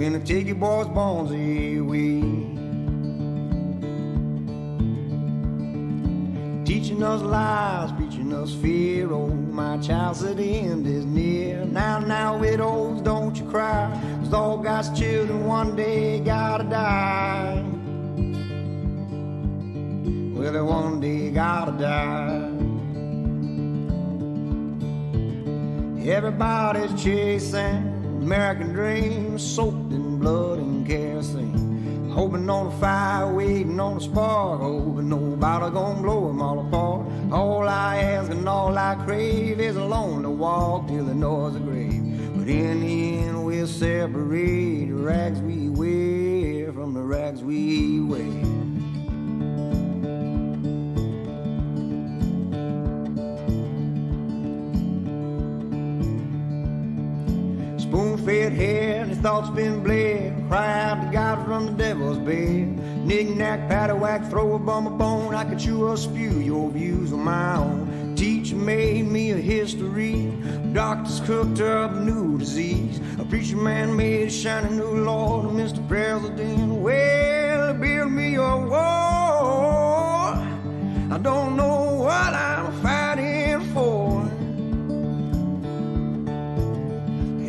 when they take your boys' bones away. Teaching us lies, preaching us fear. Oh, my child said the end is near. Now, widows, don't you cry, 'cause all God's children one day gotta die. Well, they one day gotta die. Everybody's chasing American dreams, soaked in blood and kerosene, hoping on a fire, waiting on a spark, hoping nobody gonna blow them all apart. All I ask and all I crave is a lonely walk till the noise of grave. But in the end we'll separate the rags we wear from the rags we wear. Spoon-fed hair and his thoughts been bled, cry out to God from the devil's bed. Knick-knack, paddywhack, throw a bum a bone, I could chew or spew your views on my own. Teacher made me a history, doctors cooked up a new disease, a preacher man made a shiny new Lord, Mr. President, well, build me a wall. I don't know what I'm fighting for.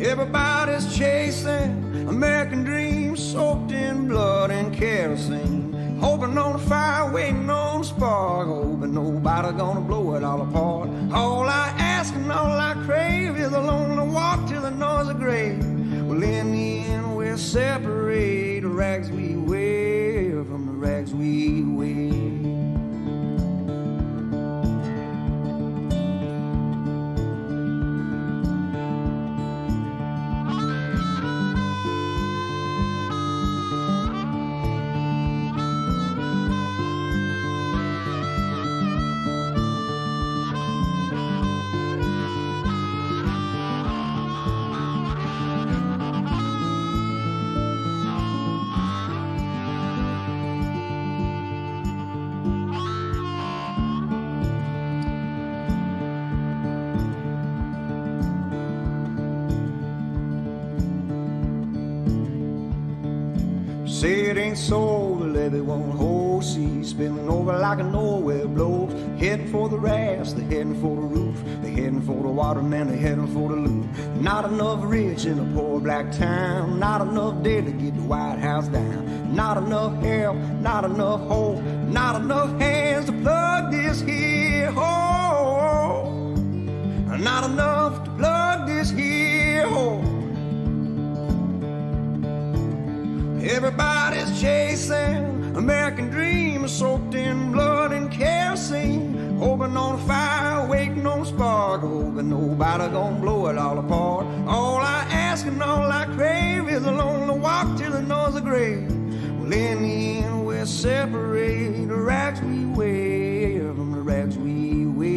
Everybody's chasing American dreams, soaked in blood and kerosene, hoping on a fire, waiting on a spark, hoping nobody gonna blow it all apart. All I ask and all I crave is a lonely walk till the noise of grave. Well, in the end we'll separate the rags we wear from the rags we wear. Say it ain't so, the levee won't hold, see spilling over like a nowhere blows. Heading for the rafts, they're heading for the roof, they're heading for the water, man, they're heading for the loot. Not enough rich in a poor black town, not enough dead to get the White House down. Not enough help, not enough hope, not enough hands to plug this here hole. Not enough to plug this here hole. Everybody's chasing American dreams, soaked in blood and kerosene, hoping on a fire, waiting on a spark, hoping nobody gonna blow it all apart. All I ask and all I crave is a lonely walk till the noise of grave. Well, in the end we'll separate the rags we wear from the rags we wear.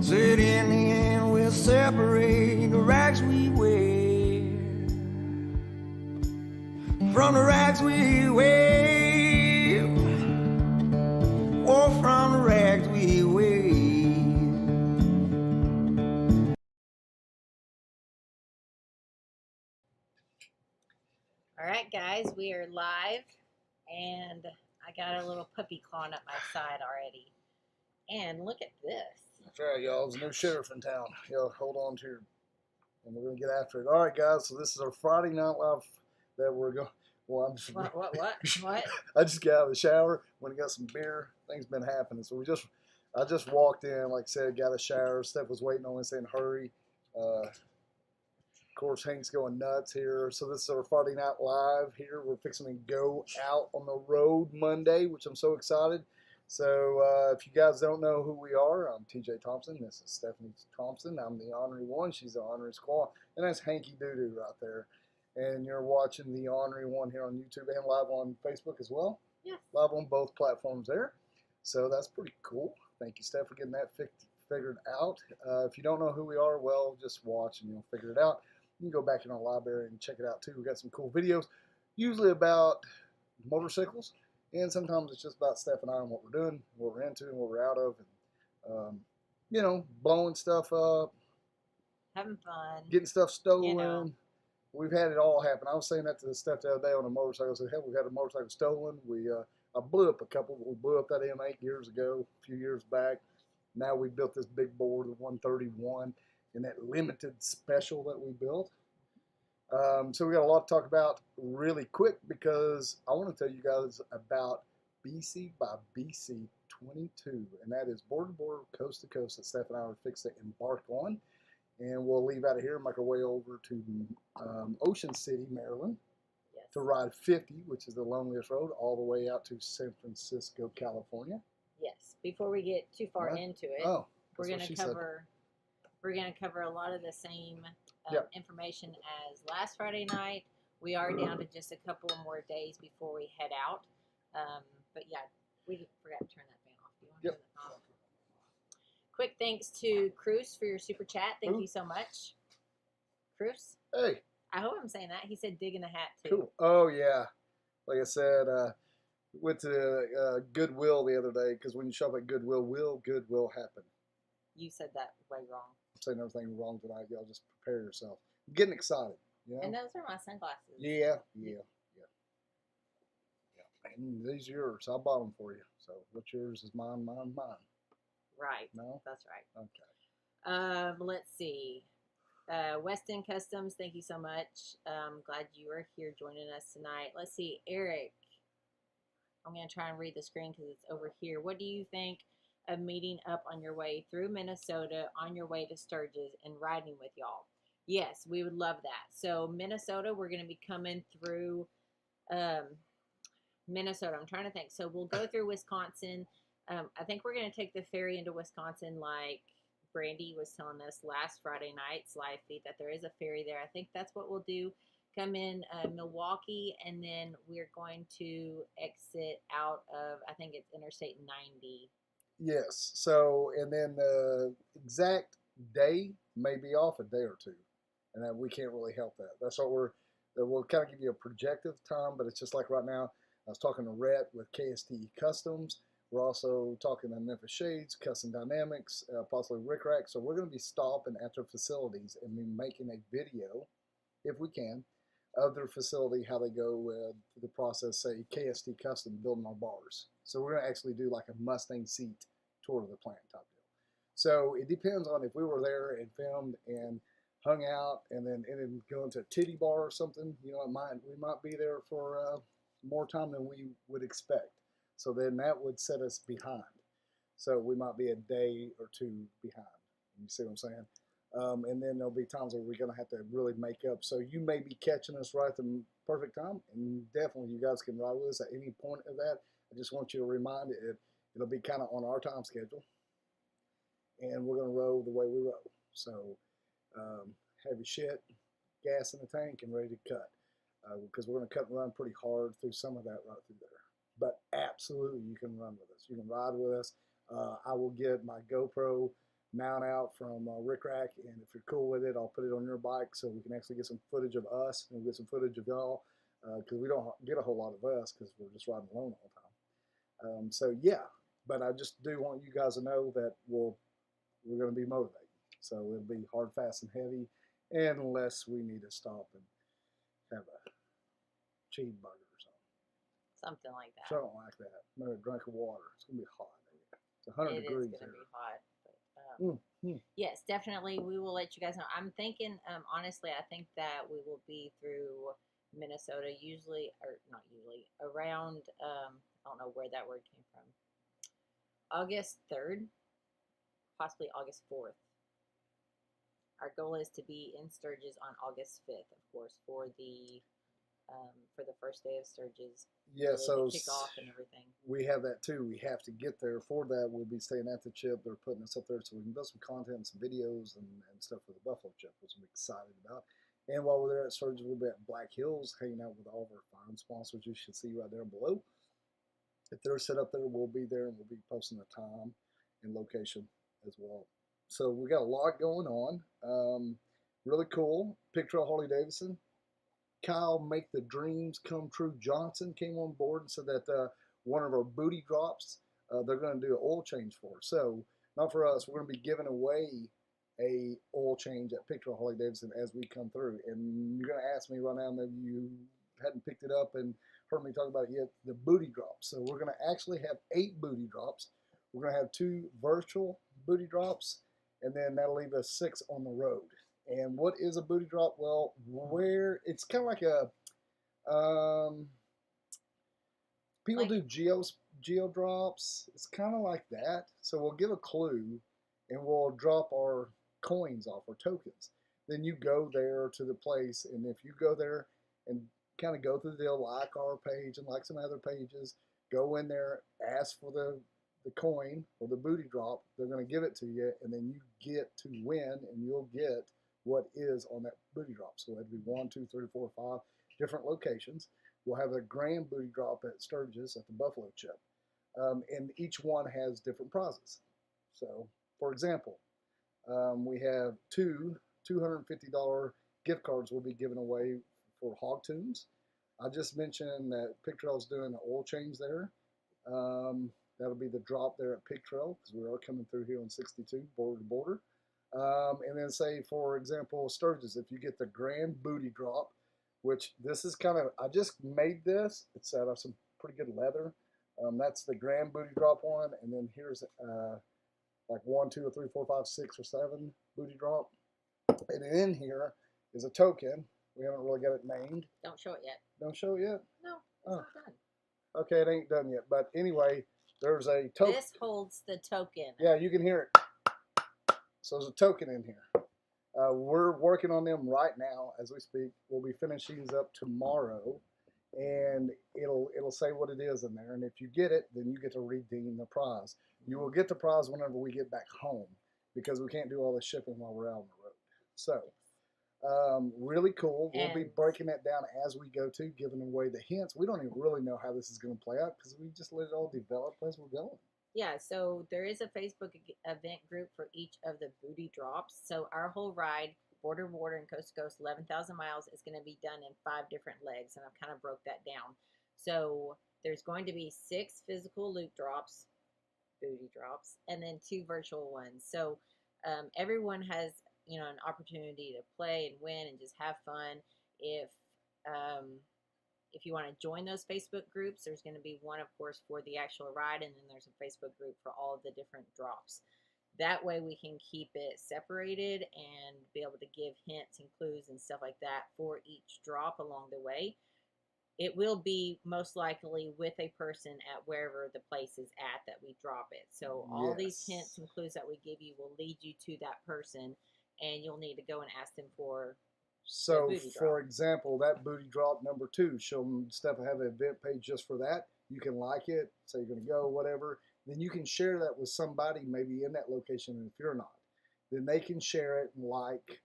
Said in the end we'll separate the rags we wear from the rags we wear, or from the rags we wear. All right, guys, we are live, and I got a little puppy clawing up my side already. And look at this. That's right, y'all. There's no sheriff in town. Y'all hold on to your, and we're gonna get after it. All right, guys. So this is our Friday Night Live that we're going. Well, I'm just What? I just got out of the shower, went and got some beer. Things been happening. So I just walked in, like I said, got a shower. Steph was waiting on me saying hurry. Of course, Hank's going nuts here. So this is our Friday Night Live here. We're fixing to go out on the road Monday, which I'm so excited. So if you guys don't know who we are, I'm TJ Thompson. This is Stephanie Thompson. I'm the Ornery One. She's the Ornery Squaw. And that's Hanky Doodoo right there. And you're watching the Ornery One here on YouTube and live on Facebook as well. Yes. Live on both platforms there. So that's pretty cool. Thank you, Steph, for getting that figured out. If you don't know who we are, well, just watch and you'll figure it out. You can go back in our library and check it out too. We got some cool videos, usually about motorcycles, and sometimes it's just about Steph and I and what we're doing, what we're into, and what we're out of, and you know, blowing stuff up, having fun. getting stuff stolen. You know. We've had it all happen. I was saying that to the Steph the other day on a motorcycle. I said, hell, we've had a motorcycle stolen. I blew up a couple. We blew up that M8 years ago, a few years back. Now we built this big bore, the 131, in that limited special that we built. So we got a lot to talk about really quick because I want to tell you guys about BC by BC22, and that is border to border, coast to coast that Steph and I are fixed to embark on. And we'll leave out of here and make our way over to Ocean City, Maryland, Yes. to ride 50, which is the loneliest road, all the way out to San Francisco, California. Yes. Before we get too far What? into it, Oh, we're that's going what she to cover. We're going to cover a lot of the same Yep. information as last Friday night. We are down to just a couple more days before we head out. But yeah, we forgot to turn that fan off. Do you want to Yep. turn that off? Quick thanks to Cruz for your super chat. Thank Who? you so much. Cruz? Hey, I hope I'm saying that. He said dig in the hat too. cool. Oh, yeah. Like I said, went to Goodwill the other day because when you shop at Goodwill, good will happen. You said that way wrong. I'm saying everything wrong tonight. Y'all just prepare yourself. I'm getting excited. You know? And those are my sunglasses. Yeah. And these are yours. I bought them for you. So what's yours is mine, mine, mine. Right. No? That's right. Okay. Let's see. Weston Customs, thank you so much. Glad you are here joining us tonight. Let's see, Eric. I'm going to try and read the screen because it's over here. What do you think of meeting up on your way through Minnesota on your way to Sturgis and riding with y'all? Yes, we would love that. So Minnesota, we're going to be coming through Minnesota. I'm trying to think. So we'll go through Wisconsin. I think we're going to take the ferry into Wisconsin like Brandy was telling us last Friday night's live feed that there is a ferry there. I think that's what we'll do. Come in Milwaukee, and then we're going to exit out of, I think it's Interstate 90. Yes. So, and then the exact day may be off a day or two, and then we can't really help that. That's what we'll kind of give you a projective time, but it's just like right now. I was talking to Rhett with KST Customs. We're also talking to Memphis Shades, Custom Dynamics, possibly Rick Rack. So we're going to be stopping at their facilities and be making a video, if we can, of their facility, how they go through the process, say KST Custom building our bars. So we're going to actually do like a Mustang seat tour of the plant type deal. So it depends on if we were there and filmed and hung out and then going to a titty bar or something. You know, we might be there for more time than we would expect. So then that would set us behind. So we might be a day or two behind. You see what I'm saying? And then there'll be times where we're going to have to really make up. So you may be catching us right at the perfect time. And definitely you guys can ride with us at any point of that. I just want you to remind it'll be kind of on our time schedule. And we're going to roll the way we roll. So have your shit, gas in the tank, and ready to cut. Because we're going to cut and run pretty hard through some of that right through there. But absolutely, you can run with us. You can ride with us. I will get my GoPro mount out from Rick Rack, and if you're cool with it, I'll put it on your bike so we can actually get some footage of us and get some footage of y'all because we don't get a whole lot of us because we're just riding alone all the time. So yeah, but I just do want you guys to know that we're going to be motivated. So it'll be hard, fast, and heavy, unless we need to stop and have a cheeseburger or something. Something like that. Something like that. Maybe a drink of water. It's going to be hot. It's 100 degrees It is going to here. be hot. But, yes, definitely. We will let you guys know. I'm thinking, honestly, I think that we will be through Minnesota usually, or not usually, around, I don't know where that word came from, August 3rd, possibly August 4th. Our goal is to be in Sturgis on August 5th, of course, for the first day of Sturgis. Yeah, so kick off and everything. We have that too. We have to get there. For that, we'll be staying at the chip. They're putting us up there so we can build some content, some videos, and stuff for the Buffalo Chip, which I'm excited about. And while we're there at Sturgis, we'll be at Black Hills hanging out with all of our fine sponsors you should see right there below. If they're set up there, we'll be there, and we'll be posting the time and location as well. So we got a lot going on. Really cool. Picture of Harley Davidson. Kyle Make the Dreams Come True Johnson came on board and said that one of our booty drops, they're going to do an oil change for. So, not for us, we're going to be giving away a oil change at Picture Harley Davidson as we come through. And you're going to ask me right now, maybe you hadn't picked it up and heard me talk about it yet, the booty drops. So we're going to actually have 8 booty drops. We're going to have 2 virtual booty drops, and then that'll leave us 6 on the road. And what is a booty drop? Well, where it's kind of like a people do geo drops. It's kind of like that. So we'll give a clue, and we'll drop our coins off, or tokens. Then you go there to the place, and if you go there and kind of go through the deal, like our page and like some other pages, go in there, ask for the coin or the booty drop. They're going to give it to you, and then you get to win, and you'll get what is on that booty drop. So it'd be 1, 2, 3, 4, 5 different locations. We'll have a grand booty drop at Sturgis at the Buffalo Chip, and each one has different prizes. So, for example, we have 2 $250 gift cards will be given away for Hog Tunes. I just mentioned that Pig Trail's doing the oil change there. That'll be the drop there at Pig Trail, because we are coming through here on 62, border to border. And then say, for example, Sturgis, if you get the grand booty drop, which this is kind of, I just made this. It's out of some pretty good leather. That's the grand booty drop one. And then here's like 1, 2, 3, 4, 5, 6, or 7 booty drop. And in here is a token. We haven't really got it named. Don't show it yet. Don't show it yet? No, it's not done. Okay, it ain't done yet. But anyway, there's a token. This holds the token. Yeah, you can hear it. So there's a token in here. We're working on them right now as we speak. We'll be finishing these up tomorrow, and it'll say what it is in there. And if you get it, then you get to redeem the prize. You will get the prize whenever we get back home, because we can't do all the shipping while we're out on the road. So really cool. We'll be breaking that down as we go to, giving away the hints. We don't even really know how this is going to play out, because we just let it all develop as we're going. Yeah, so there is a Facebook event group for each of the booty drops. So our whole ride, border to border and coast to coast, 11,000 miles, is going to be done in 5 different legs, and I've kind of broke that down. So there's going to be 6 physical loot drops, booty drops, and then 2 virtual ones. So everyone has, you know, an opportunity to play and win and just have fun. If you want to join those Facebook groups, there's going to be one, of course, for the actual ride, and then there's a Facebook group for all of the different drops. That way we can keep it separated and be able to give hints and clues and stuff like that for each drop along the way. It will be most likely with a person at wherever the place is at that we drop it. So all these hints and clues that we give you will lead you to that person, and you'll need to go and ask them for. So, for example, that booty drop number 2, Steph will have an event page just for that. You can like it, say you're going to go, whatever. Then you can share that with somebody maybe in that location, and if you're not, then they can share it and like,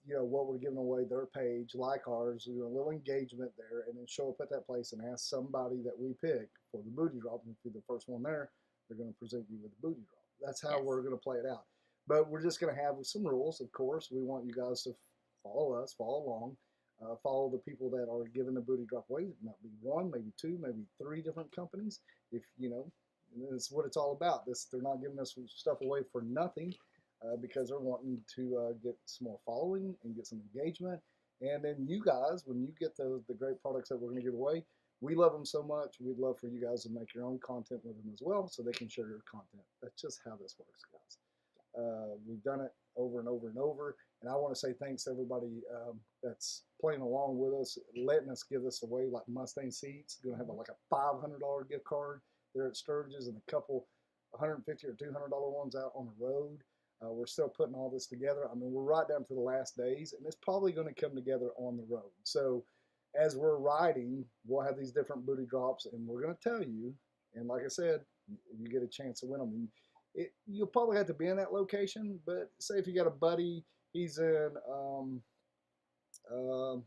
you know, what we're giving away, their page, like ours, you know, a little engagement there, and then show up at that place and ask somebody that we pick for the booty drop. And if you're the first one there, they're going to present you with the booty drop. That's how we're going to play it out. But we're just going to have some rules, of course. We want you guys to follow us, follow along, follow the people that are giving the booty drop away. It might be 1, maybe 2, maybe 3 different companies. If you know, that's what it's all about. They're not giving us stuff away for nothing, because they're wanting to get some more following and get some engagement. And then you guys, when you get the great products that we're going to give away, we love them so much. We'd love for you guys to make your own content with them as well, so they can share your content. That's just how this works, guys. We've done it over and over and over. And I want to say thanks to everybody that's playing along with us, letting us give this away, like Mustang Seats. Going to have like a $500 gift card there at Sturgis, and a couple $150 or $200 ones out on the road. We're still putting all this together. I mean, we're right down to the last days, and it's probably going to come together on the road. So as we're riding, we'll have these different booty drops, and we're going to tell you. And like I said, you get a chance to win them. You'll probably have to be in that location, but say if you got a buddy, he's in El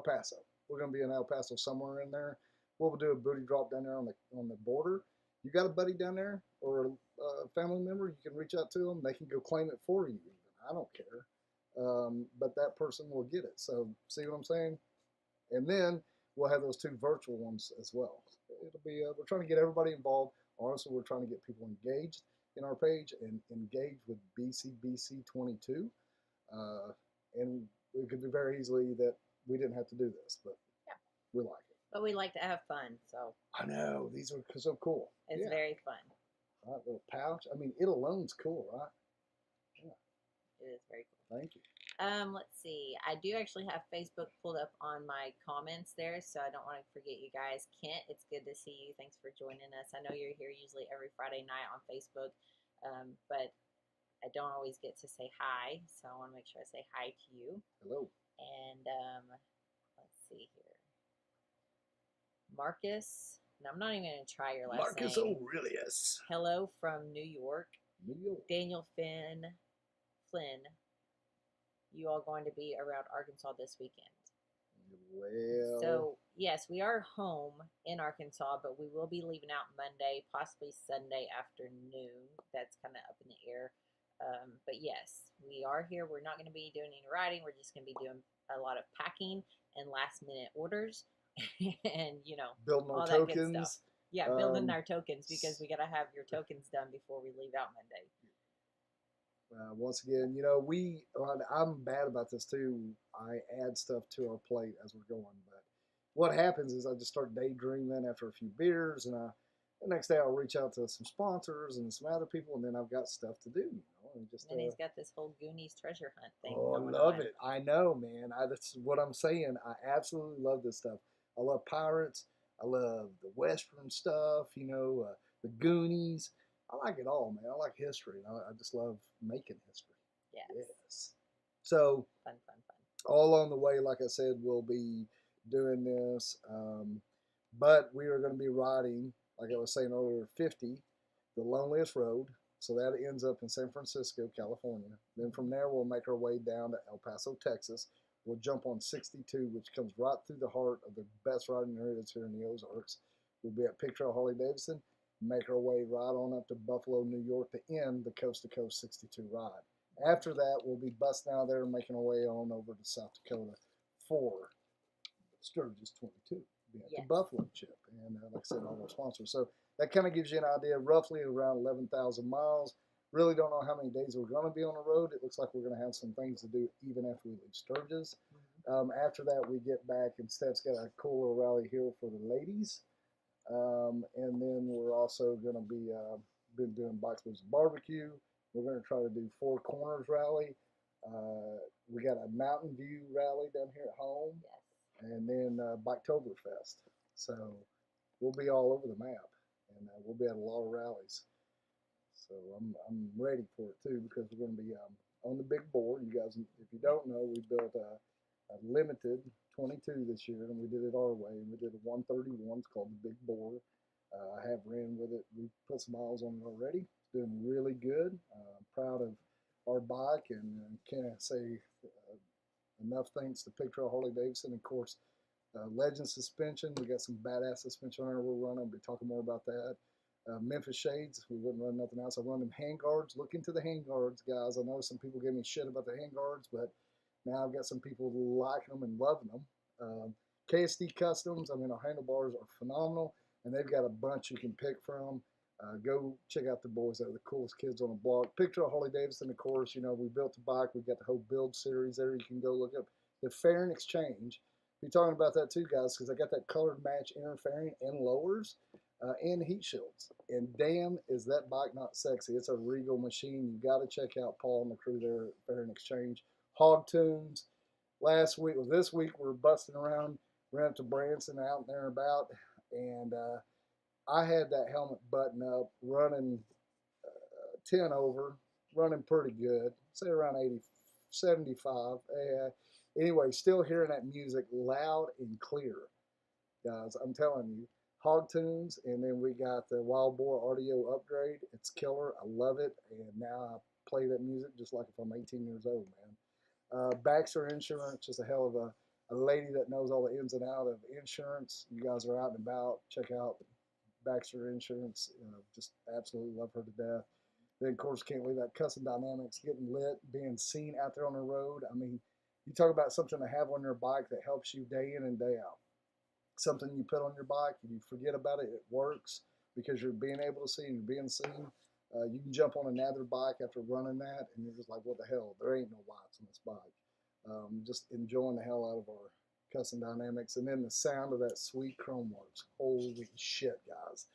Paso. We're going to be in El Paso somewhere in there. We'll do a booty drop down there on the border. You got a buddy down there or a family member, you can reach out to them. They can go claim it for you even. I don't care. But that person will get it. So see what I'm saying? And then we'll have those 2 virtual ones as well. It'll be we're trying to get everybody involved. Honestly, we're trying to get people engaged in our page and engage with bcBC22. And it could be very easily that we didn't have to do this, but yeah, we like it. but we like to have fun, so I know, these are so cool. it's very fun. Right, little pouch. I mean, it alone's cool, right? Yeah. It is very cool. Thank you. Let's see. I do actually have Facebook pulled up on my comments there, so I don't want to forget you guys. Kent, it's good to see you. Thanks for joining us. I know you're here usually every Friday night on Facebook, but I don't always get to say hi, so I want to make sure I say hi to you. Hello. And let's see here. Marcus, and I'm not even going to try your last name. Marcus Aurelius. Hello from New York. New York. Daniel Flynn, you all going to be around Arkansas this weekend? Well. So, yes, we are home in Arkansas, but we will be leaving out Monday, possibly Sunday afternoon. That's kind of up in the air. But yes, we are here. We're not going to be doing any riding. We're just going to be doing a lot of packing and last minute orders and, you know, building our all that good tokens. stuff. Yeah, building our tokens because we got to have your tokens done before we leave out Monday. Once again, you know, I'm bad about this too. I add stuff to our plate as we're going, but what happens is I just start daydreaming after a few beers, and the next day I'll reach out to some sponsors and some other people, and then I've got stuff to do, you know. And just and he's got this whole Goonies treasure hunt thing. Oh, going I love on. it. I know, man. That's what I'm saying. I absolutely love this stuff. I love pirates. I love the Western stuff, you know, the Goonies. I like it all, man. I like history. I just love making history. Yes. So, fun. all along the way, like I said, we'll be doing this. But we are going to be riding, like I was saying earlier, 50, the loneliest road. So that ends up in San Francisco, California. Then from there, we'll make our way down to El Paso, Texas. We'll jump on 62, which comes right through the heart of the best riding area that's here in the Ozarks. We'll be at Pig Trail Harley-Davidson. Make our way right on up to Buffalo, New York to end the Coast to Coast 62 ride. After that, we'll be busting out of there and making our way on over to South Dakota for Sturgis 22. Be at the Buffalo Chip. And like I said, all our sponsors. So that kind of gives you an idea, roughly around 11,000 miles. Really don't know how many days we're going to be on the road. It looks like we're going to have some things to do even after we leave Sturgis. After that, we get back, and Steph's got a cool little rally here for the ladies. And then we're also going to be been doing Bikes Blues Barbecue. We're going to try to do Four Corners rally. We got a Mountain View rally down here at home, and then Biketoberfest. So we'll be all over the map, and we'll be at a lot of rallies. So I'm ready for it too, because we're going to be on the big board. You guys, if you don't know, we built a limited 22 this year, and we did it our way. And we did a 131. It's called the Big Bore. I have ran with it. We put some miles on it already. It's doing really good. Proud of our bike, and can't say enough thanks to Pig Trail Harley-Davidson. Of course, Legend suspension. We got some badass suspension on there we're running. We'll be talking more about that. Memphis Shades. We wouldn't run nothing else. I run them hand guards. Look into the hand guards, guys. I know some people give me shit about the hand guards, but now I've got some people liking them and loving them. KSD Customs, I mean, our handlebars are phenomenal, and they've got a bunch you can pick from. Go check out the boys. They're the coolest kids on the block. Picture of Harley-Davidson, of course. You know, we built the bike. We've got the whole build series there. You can go look up the fairing exchange. Be talking about that too, guys, because I got that colored match inner fairing and lowers and heat shields. And damn, is that bike not sexy. It's a regal machine. You got to check out Paul and the crew there at Fairing Exchange. Hog Tunes. This week we're busting around. Ran up to Branson, out there and about, and I had that helmet button up, running 10 over, running pretty good, say around 80, 75. Anyway, still hearing that music loud and clear, guys. I'm telling you, Hog Tunes, and then we got the Wild Boar audio upgrade. It's killer. I love it, and now I play that music just like if I'm 18 years old, man. Baxter Insurance is a hell of a lady that knows all the ins and outs of insurance. You guys are out and about. Check out Baxter Insurance. Just absolutely love her to death. Then, of course, can't leave that Custom Dynamics getting lit, being seen out there on the road. I mean, you talk about something to have on your bike that helps you day in and day out. Something you put on your bike and you forget about it, it works because you're being able to see and you're being seen. You can jump on another bike after running that, and you're just like, what the hell? There ain't no lights on this bike. Just enjoying the hell out of our custom dynamics, and then the sound of that sweet chrome works. Holy shit, guys!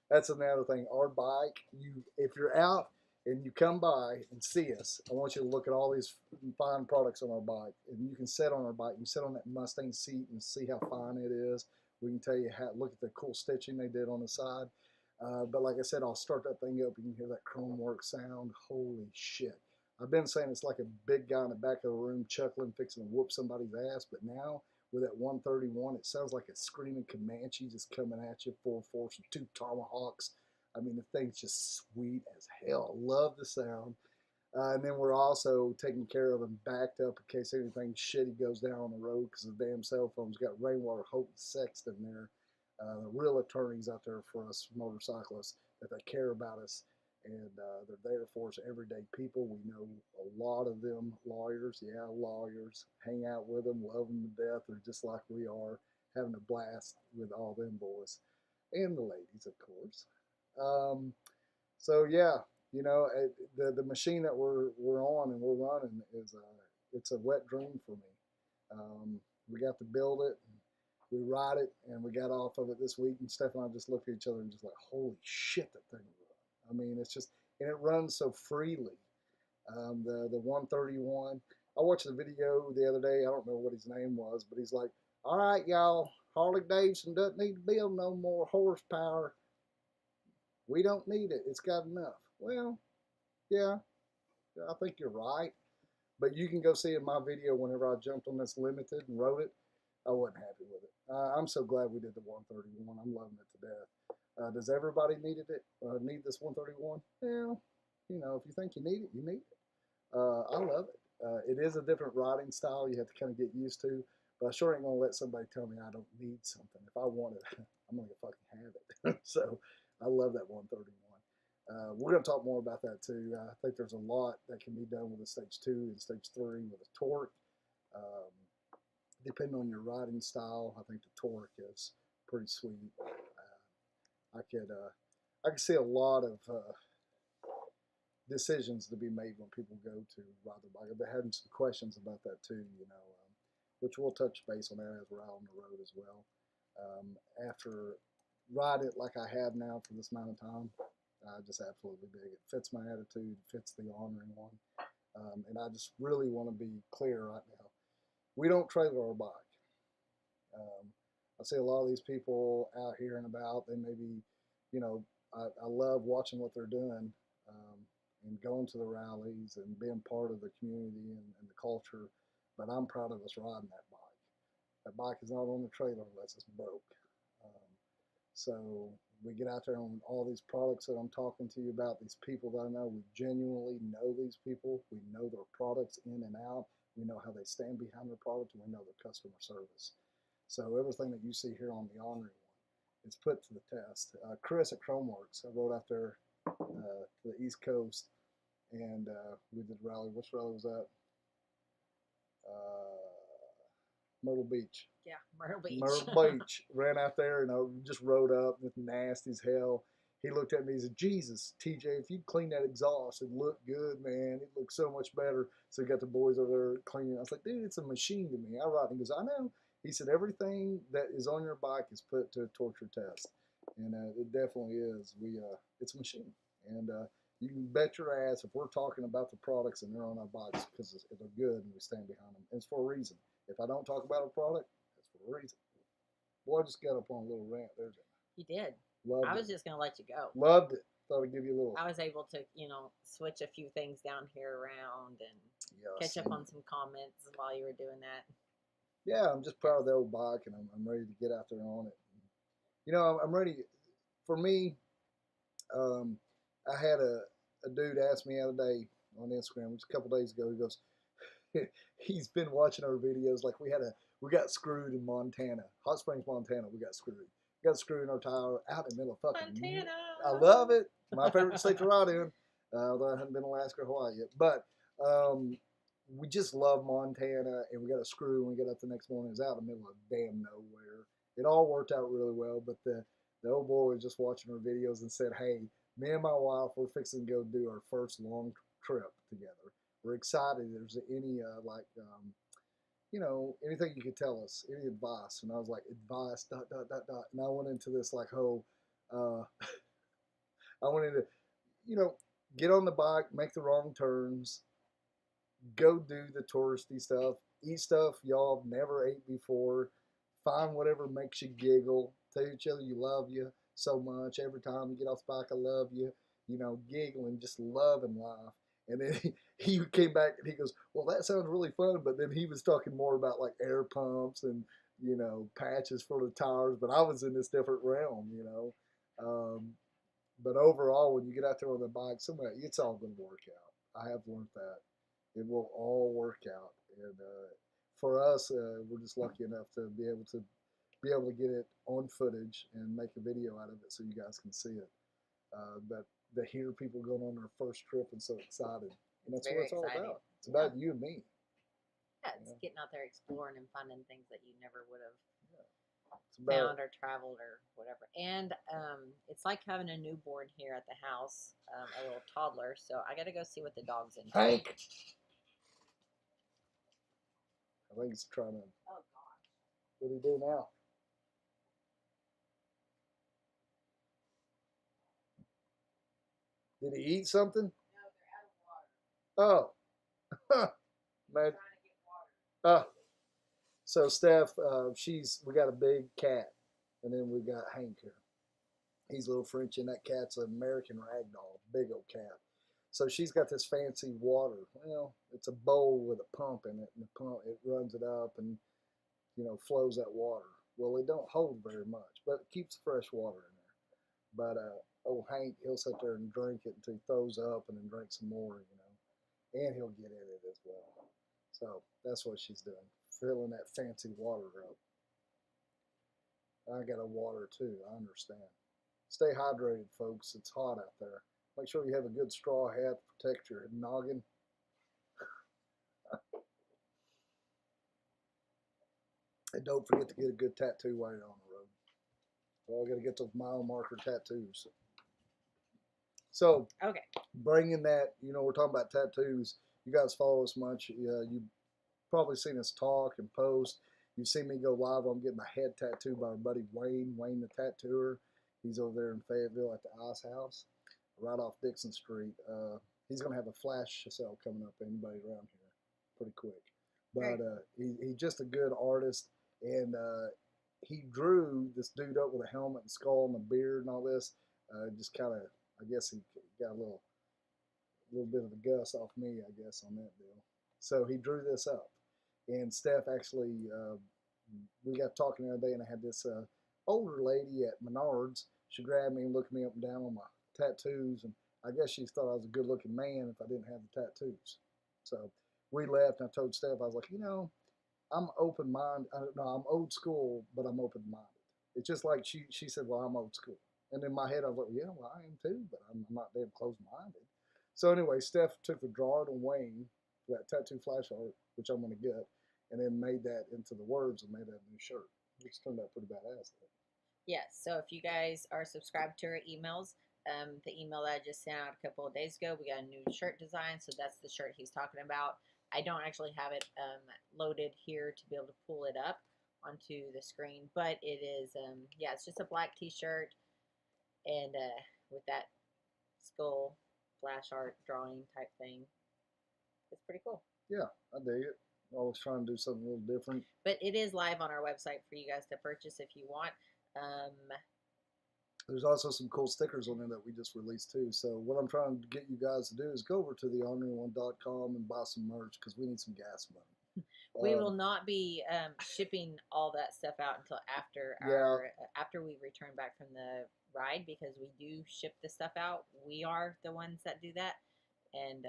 That's another thing. Our bike, if you're out and you come by and see us, I want you to look at all these fine products on our bike, and you can sit on our bike. You can sit on that Mustang seat and see how fine it is. We can tell you how. Look at the cool stitching they did on the side. But like I said, I'll start that thing up. You can hear that chrome work sound. Holy shit! I've been saying it's like a big guy in the back of the room chuckling, fixing to whoop somebody's ass. But now with that 131, it sounds like a screaming Comanche just coming at you, full force with 2 tomahawks. I mean, the thing's just sweet as hell. Love the sound. And then we're also taking care of them backed up in case anything shitty goes down on the road because the damn cell phone's got Rainwater Hope and Sexton there. The real attorneys out there for us motorcyclists that they care about us, and they're there for us, everyday people. We know a lot of them lawyers, lawyers, hang out with them, love them to death. They're just like we are, having a blast with all them boys and the ladies, of course. So yeah, you know, the machine that we're on and we're running is it's a wet dream for me. We got to build it. We ride it, and we got off of it this week, and Steph and I just looked at each other and just like, holy shit, that thing runs. I mean, it's just, and it runs so freely. The 131, I watched the video the other day. I don't know what his name was, but he's like, all right, y'all, Harley Davidson doesn't need to build no more horsepower. We don't need it. It's got enough. Well, yeah, I think you're right. But you can go see in my video whenever I jumped on this limited and rode it. I wasn't happy with it. I'm so glad we did the 131. I'm loving it to death. Does everybody need need this 131? Well, you know, if you think you need it, you need it. I love it. It is a different riding style you have to kind of get used to, but I sure ain't going to let somebody tell me I don't need something. If I want it, I'm going to fucking have it. So I love that 131. We're going to talk more about that too. I think there's a lot that can be done with the Stage 2 and Stage 3 with the torque. Depending on your riding style, I think the torque is pretty sweet. I could see a lot of decisions to be made when people go to ride the bike. I've been having some questions about that too, you know, which we'll touch base on that as we're out on the road as well. After ride it like I have now for this amount of time, I just absolutely dig it. Fits my attitude, fits the Ornery One, and I just really want to be clear right now. We don't trailer our bike. I see a lot of these people out here and about. They may be, you know, I love watching what they're doing and going to the rallies and being part of the community and the culture. But I'm proud of us riding that bike. That bike is not on the trailer unless it's broke. So we get out there on all these products that I'm talking to you about, these people that I know. We genuinely know these people. We know their products in and out. We know how they stand behind their product, and we know their customer service. So everything that you see here on the Ornery One is put to the test. Chris at Chromeworks, I rode out there to the East Coast, and we did a rally. Which rally was that? Myrtle Beach. Yeah, Myrtle Beach. Myrtle Beach. Ran out there and I just rode up with nasty as hell. He looked at me and said, Jesus, TJ, if you'd clean that exhaust, it'd look good, man. It looks so much better. So he got the boys over there cleaning. I was like, dude, it's a machine to me. I ride. He goes, I know. He said, everything that is on your bike is put to a torture test. And it definitely is. It's a machine. And you can bet your ass if we're talking about the products and they're on our bikes because they're good and we stand behind them. And it's for a reason. If I don't talk about a product, that's for a reason. Boy, I just got up on a little rant there. You did. Loved I was it. just going to let you go. Loved it. Thought I'd give you a little. I was able to, you know, switch a few things down here around and catch up on some comments while you were doing that. Yeah, I'm just proud of the old bike, and I'm ready to get out there on it. You know, I'm ready. For me, I had a dude ask me the other day on Instagram, just a couple days ago. He goes, he's been watching our videos. Like we got screwed in Montana, Hot Springs, Montana. We got screwed. Got screwed in our tire out in the middle of fucking Montana. I love it. My favorite state to ride in. Although I haven't been to Alaska or Hawaii yet, but we just love Montana, and we got a screw when we got up the next morning. It was out in the middle of damn nowhere. It all worked out really well, but the old boy was just watching our videos and said, hey, Me and my wife, we're fixing to go do our first long trip together. We're excited. There's any anything you could tell us, any advice? And I was like, advice, dot, dot, dot, dot. And I went into this like whole, uh, I went into, get on the bike, make the wrong turns, go do the touristy stuff, eat stuff y'all have never ate before, find whatever makes you giggle, tell each other you love you so much. Every time you get off the bike, I love you, giggling, just love and laugh. And then he came back and he goes, well, that sounds really fun. But then he was talking more about like air pumps and, patches for the tires. But I was in this different realm. But overall, when you get out there on the bike, it's all going to work out. I have learned that. It will all work out. And for us, we're just lucky enough to be able to get it on footage and make a video out of it so you guys can see it. But to hear people going on their first trip and so excited. And that's what it's all about. It's about you and me. Yeah, it's getting out there exploring and finding things that you never would have Yeah. found or traveled or whatever. And it's like having a newborn here at the house, a little toddler. So I got to go see what the dog's into. Hank! I think he's trying to. Oh, gosh. What do you do now? Did he eat something? No, they're out of water. Oh. Man. Trying to get water. So Steph, we got a big cat, and then we got Hank here. He's a little French, and that cat's an American ragdoll, big old cat. So she's got this fancy water. Well, it's a bowl with a pump in it, and the pump it runs it up and flows that water. Well, it don't hold very much, but it keeps fresh water in there. But old Hank, he'll sit there and drink it until he throws up, and then drink some more, and he'll get in it as well. So that's what she's doing, filling that fancy water up. I got a water too, I understand. Stay hydrated, folks. It's hot out there. Make sure you have a good straw hat to protect your noggin. And don't forget to get a good tattoo while you're on the road. Well, I got to get those mile marker tattoos. So, Okay. Bringing that, we're talking about tattoos. You guys follow us much. You've probably seen us talk and post. You've seen me go live. I'm getting my head tattooed by our buddy Wayne the tattooer. He's over there in Fayetteville at the Ice House, right off Dixon Street. He's going to have a flash sale coming up for anybody around here pretty quick. But he's just a good artist, and he drew this dude up with a helmet and skull and a beard and all this. Just kind of, I guess he got a little bit of the gus off me, I guess, on that deal. So he drew this up. And Steph actually, we got talking the other day, and I had this older lady at Menards. She grabbed me and looked me up and down on my tattoos, and I guess she thought I was a good-looking man if I didn't have the tattoos. So we left, and I told Steph, I was like, I'm open-minded. No, I'm old school, but I'm open-minded. It's just like she said, well, I'm old school. And in my head, I was like, yeah, well, I am too, but I'm not damn closed-minded. So anyway, Steph took the drawing on Wayne, that tattoo flash art, which I'm going to get, and then made that into the words and made that new shirt. It's turned out pretty badass. Yes, so if you guys are subscribed to our emails, the email that I just sent out a couple of days ago, we got a new shirt design, so that's the shirt he's talking about. I don't actually have it loaded here to be able to pull it up onto the screen, but it is, it's just a black t-shirt, and with that skull flash art drawing type thing. It's pretty cool. Yeah, I dig it. Always trying to do something a little different. But it is live on our website for you guys to purchase if you want. There's also some cool stickers on there that we just released too. So what I'm trying to get you guys to do is go over to the orneryone.com and buy some merch because we need some gas money. We will not be shipping all that stuff out until after after we return back from the ride, because we do ship the stuff out. We are the ones that do that, and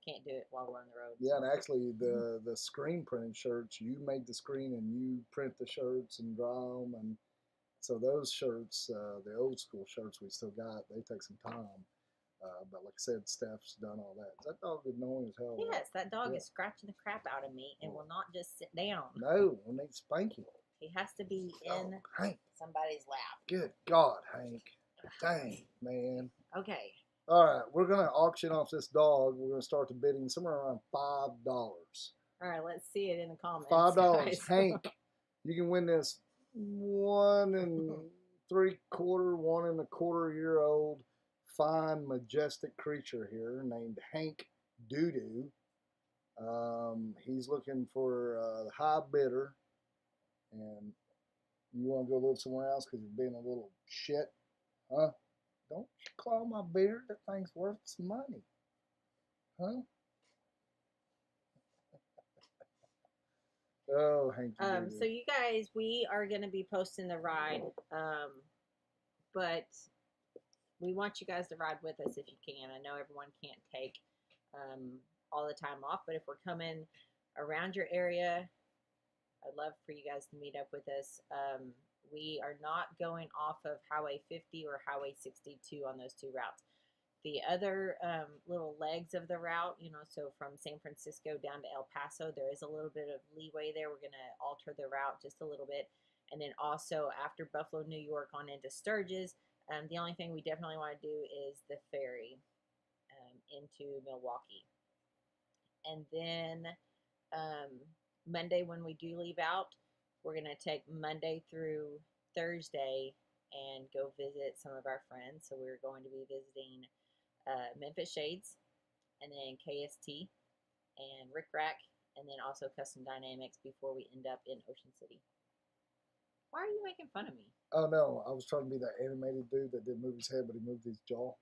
can't do it while we're on the road. Yeah, and actually the screen printed shirts, you make the screen and you print the shirts and draw them, and so those shirts, the old school shirts we still got, they take some time. But like I said, Steph's done all that. Is that dog annoying as hell? Yes, that dog is scratching the crap out of me and will not just sit down. No, we need spanking. He has to be in Hank. somebody's lap. Good God, Hank. Dang, man. Okay. All right, we're gonna auction off this dog. We're gonna start the bidding somewhere around $5. All right, let's see it in the comments. $5, guys. Hank. You can win this 1 3/4, 1 1/4 year old, fine, majestic creature here named Hank Doodoo. He's looking for the high bidder, and you want to go live somewhere else because you're being a little shit, huh? Don't claw my beard. That thing's worth some money, huh? Oh, Hanky Doodoo. So you guys, we are going to be posting the ride, but we want you guys to ride with us if you can. I know everyone can't take all the time off, but if we're coming around your area, I'd love for you guys to meet up with us. We are not going off of Highway 50 or Highway 62 on those two routes. The other little legs of the route, you know, so from San Francisco down to El Paso, there is a little bit of leeway there. We're going to alter the route just a little bit. And then also after Buffalo, New York on into Sturgis, the only thing we definitely want to do is the ferry into Milwaukee. And then Monday when we do leave out, we're going to take Monday through Thursday and go visit some of our friends. So we're going to be visiting Memphis Shades, and then KST, and Rick Rack, and then also Custom Dynamics before we end up in Ocean City. Why are you making fun of me? Oh no, I was trying to be that animated dude that didn't move his head, but he moved his jaw.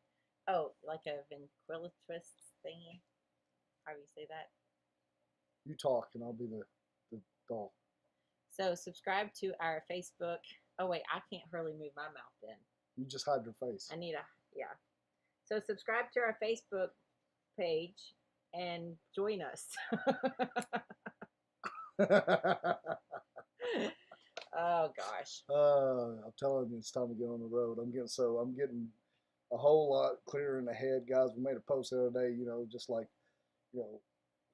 Oh, like a ventriloquist thingy? How do you say that? You talk, and I'll be the doll. So subscribe to our Facebook. Oh wait, I can't hardly move my mouth then. You just hide your face. I need a, yeah. So subscribe to our Facebook page and join us. Oh gosh. I'm telling you, it's time to get on the road. I'm getting a whole lot clearer in the head, guys. We made a post the other day, you know, just like, you know,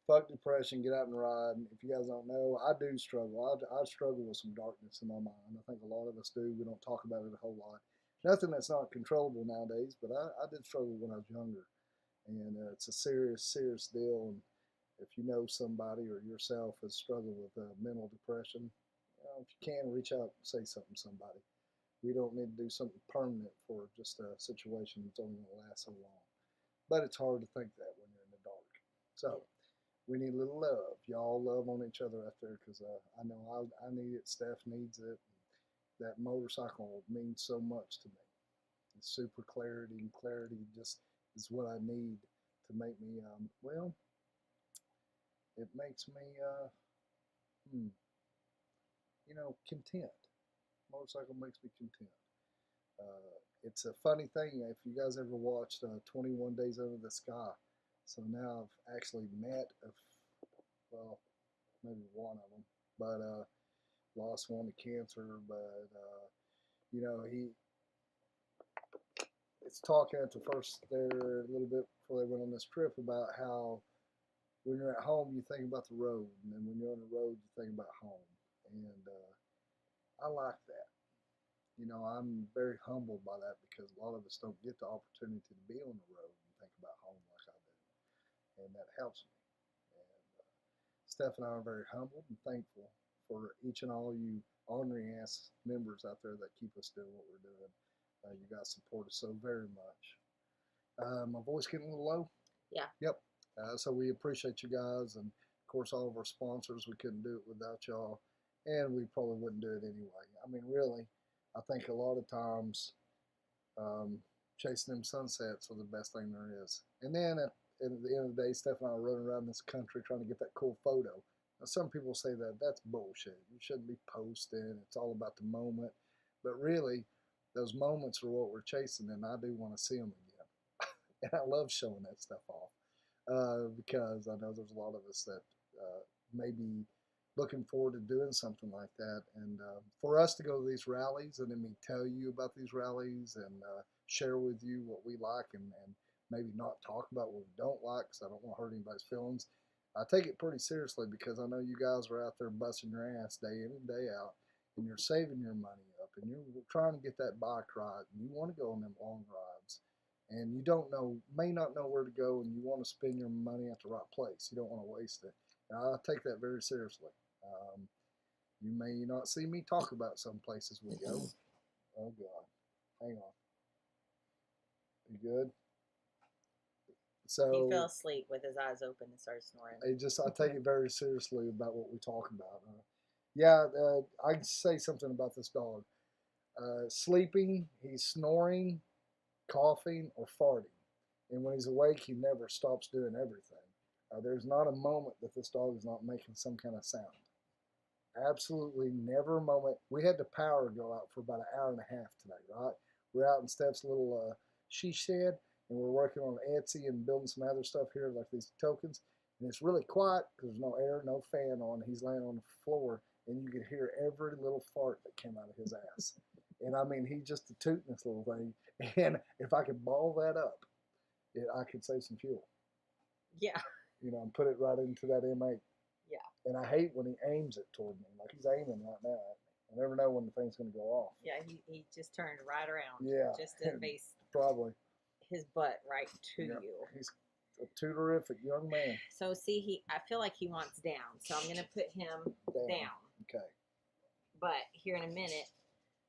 fuck depression, get out and ride. And if you guys don't know, I do struggle. I struggle with some darkness in my mind. I think a lot of us do. We don't talk about it a whole lot. Nothing that's not controllable nowadays, but I did struggle when I was younger. And it's a serious, serious deal. And if you know somebody or yourself has struggled with mental depression, if you can, reach out and say something to somebody. We don't need to do something permanent for just a situation that's only going to last so long. But it's hard to think that when you're in the dark. So we need a little love. Y'all love on each other out there, because I know I need it. Steph needs it. That motorcycle means so much to me. It's super clarity, and clarity just is what I need to make me, well, it makes me, you know, content. Motorcycle makes me content. It's a funny thing, if you guys ever watched 21 Days Under the Sky. So now I've actually met, well, maybe one of them, but lost one to cancer. But you know, it's talking at the first there a little bit before they went on this trip about how when you're at home you think about the road, and then when you're on the road you think about home. And I like that. You know, I'm very humbled by that, because a lot of us don't get the opportunity to be on the road and think about home like I do, and that helps me. And Steph and I are very humbled and thankful for each and all you ornery ass members out there that keep us doing what we're doing. You guys support us so very much. My voice getting a little low? Yeah. Yep. So we appreciate you guys, and of course all of our sponsors. We couldn't do it without y'all, and we probably wouldn't do it anyway. I mean, really, I think a lot of times chasing them sunsets are the best thing there is. And then at the end of the day, Steph and I are running around this country trying to get that cool photo. Now, some people say that that's bullshit. You shouldn't be posting. It's all about the moment. But really, those moments are what we're chasing, and I do want to see them again. And I love showing that stuff off, because I know there's a lot of us that may be looking forward to doing something like that. And for us to go to these rallies and then me tell you about these rallies and share with you what we like, and maybe not talk about what we don't like, because I don't want to hurt anybody's feelings. I take it pretty seriously, because I know you guys are out there busting your ass day in and day out, and you're saving your money up, and you're trying to get that bike ride, and you want to go on them long rides, and you may not know where to go, and you want to spend your money at the right place. You don't want to waste it. And I take that very seriously. You may not see me talk about some places we go. Oh God, hang on. You good? So He fell asleep with his eyes open and started snoring. I take it very seriously about what we talk about. I can say something about this dog. Sleeping, he's snoring, coughing, or farting. And when he's awake, he never stops doing everything. There's not a moment that this dog is not making some kind of sound. Absolutely never a moment. We had the power go out for about an hour and a half today, right? We're out in Steph's little she shed, and we're working on Etsy and building some other stuff here, like these tokens. And it's really quiet because there's no air, no fan on. He's laying on the floor, and you could hear every little fart that came out of his ass. And I mean, he's just a tooting this little thing. And if I could ball that up, I could save some fuel. Yeah. You know, and put it right into that M8. Yeah. And I hate when he aims it toward me. Like he's aiming right now at me. I never know when the thing's going to go off. Yeah, he just turned right around. Yeah. Just to face probably his butt right to you. He's a terrific young man. So see, I feel like he wants down. So I'm going to put him down. Okay. But here in a minute,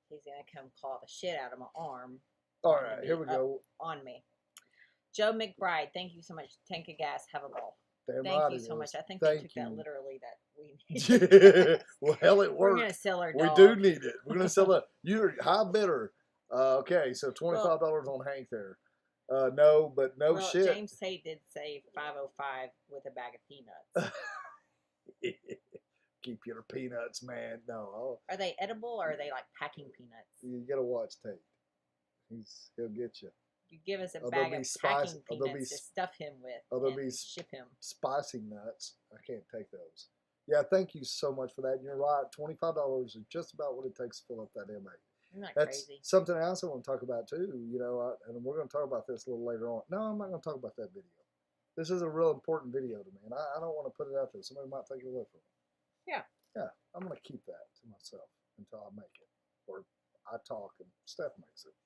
he's going to come claw the shit out of my arm. All right, here we go. On me. Joe McBride, thank you so much. Tank of gas, have a ball. Damn Thank right you so much. I think Thank they took you. that literally that we need. Well, hell, it worked. We're going to sell our dog. We do need it. We're going to sell it. You're high bidder. Okay, so $25 on Hank there. No, but no shit. James Tate did say $5.05 with a bag of peanuts. Keep your peanuts, man. No. Are they edible or are they like packing peanuts? You got to watch Tate. He'll get you. You give us a bag of packing peanuts to stuff him with and ship him. Spicy nuts. I can't take those. Yeah, thank you so much for that. And you're right. $25 is just about what it takes to fill up that M8. Isn't that That's crazy? something else I want to talk about too. You know, and we're going to talk about this a little later on. No, I'm not going to talk about that video. This is a real important video to me, and I don't want to put it out there. Somebody might take it away from me. Yeah. Yeah, I'm going to keep that to myself until I make it, or I talk and Steph makes it.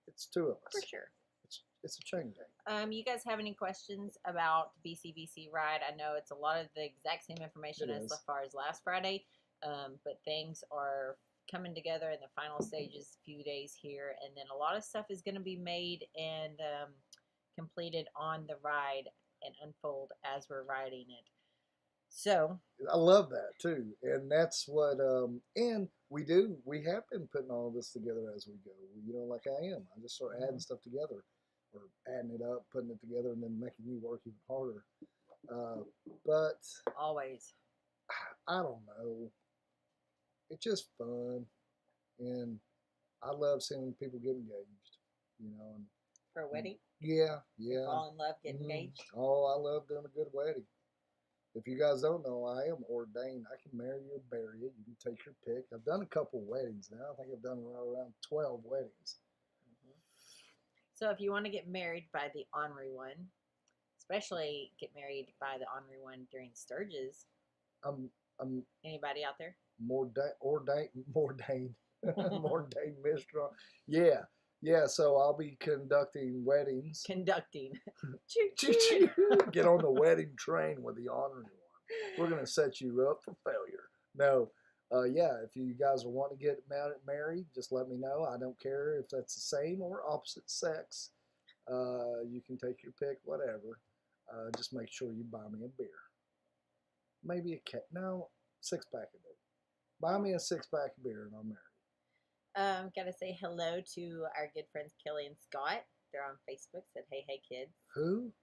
It's two of us. For sure. It's a chain gang. You guys have any questions about BCBC ride? I know it's a lot of the exact same information as far as last Friday, but things are coming together in the final stages, a few days here, and then a lot of stuff is going to be made and completed on the ride and unfold as we're riding it. So I love that too, and that's what and we have been putting all this together as we go. You know, like I am. I just start adding stuff together, or adding it up, putting it together, and then making you work even harder. But always, I don't know. It's just fun, and I love seeing people get engaged. You know, and for a wedding. Yeah. Fall in love, get engaged. Oh, I love doing a good wedding. If you guys don't know, I am ordained. I can marry you or bury you. You can take your pick. I've done a couple weddings now. I think I've done around 12 weddings. So if you want to get married by the Ornery One, especially get married by the Ornery One during Sturgis. Anybody out there? Ordained Mistral. Yeah, so I'll be conducting weddings. Choo-choo. Get on the wedding train with the Ornery One. We're going to set you up for failure. No, if you guys are wanting to get married, just let me know. I don't care if that's the same or opposite sex. You can take your pick, whatever. Just make sure you buy me a beer. Maybe a cat. No, 6-pack of beer. Buy me a 6-pack of beer and I'll marry you. Gotta say hello to our good friends Kelly and Scott. They're on Facebook. Said, hey kids. Who?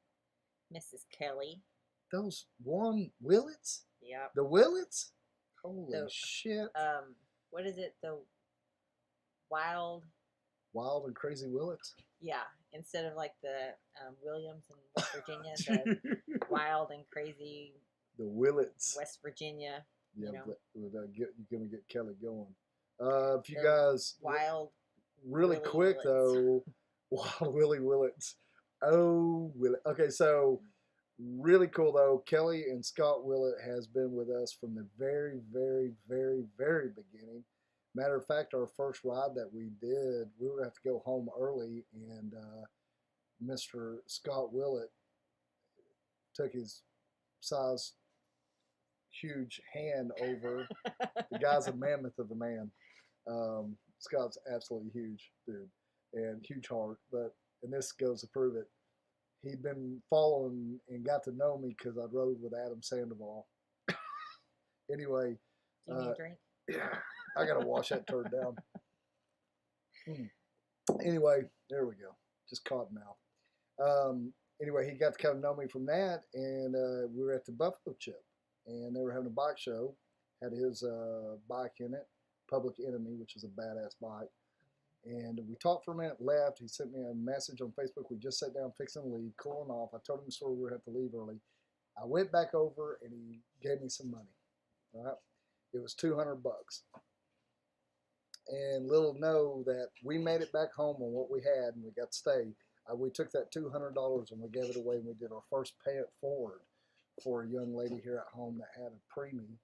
Mrs. Kelly. Those one Willets? Yeah. The Willets? Holy shit. What is it? The Wild and Crazy Willets? Yeah. Instead of like the Williams in West Virginia, the Wild and Crazy. The Willets. West Virginia. Yeah, you know. you're going to get Kelly going. If you guys... Wild... Really Willie quick, Willets. though. Wild Willie Willets. Oh, Willie. Okay, so really cool, though. Kelly and Scott Willett has been with us from the very, very, very, very beginning. Matter of fact, our first ride that we did, we were going to have to go home early, and Mr. Scott Willett took his size huge hand over. The guy's a mammoth of a man. Scott's absolutely huge, dude, and huge heart. And this goes to prove it. He'd been following and got to know me because I rode with Adam Sandoval. Anyway. Do you need a drink? Yeah, I gotta wash that turd down. Anyway, there we go. Just caught mouth. Anyway, he got to kind of know me from that, and we were at the Buffalo Chip, and they were having a bike show. Had his bike in it, Public Enemy, which is a badass bike. And we talked for a minute, left. He sent me a message on Facebook. We just sat down fixing to leave, cooling off. I told him the story we were going to have to leave early. I went back over, and he gave me some money. All right? It was $200. And little know that we made it back home on what we had, and we got to stay. We took that $200 and we gave it away, and we did our first pay it forward for a young lady here at home that had a preemie.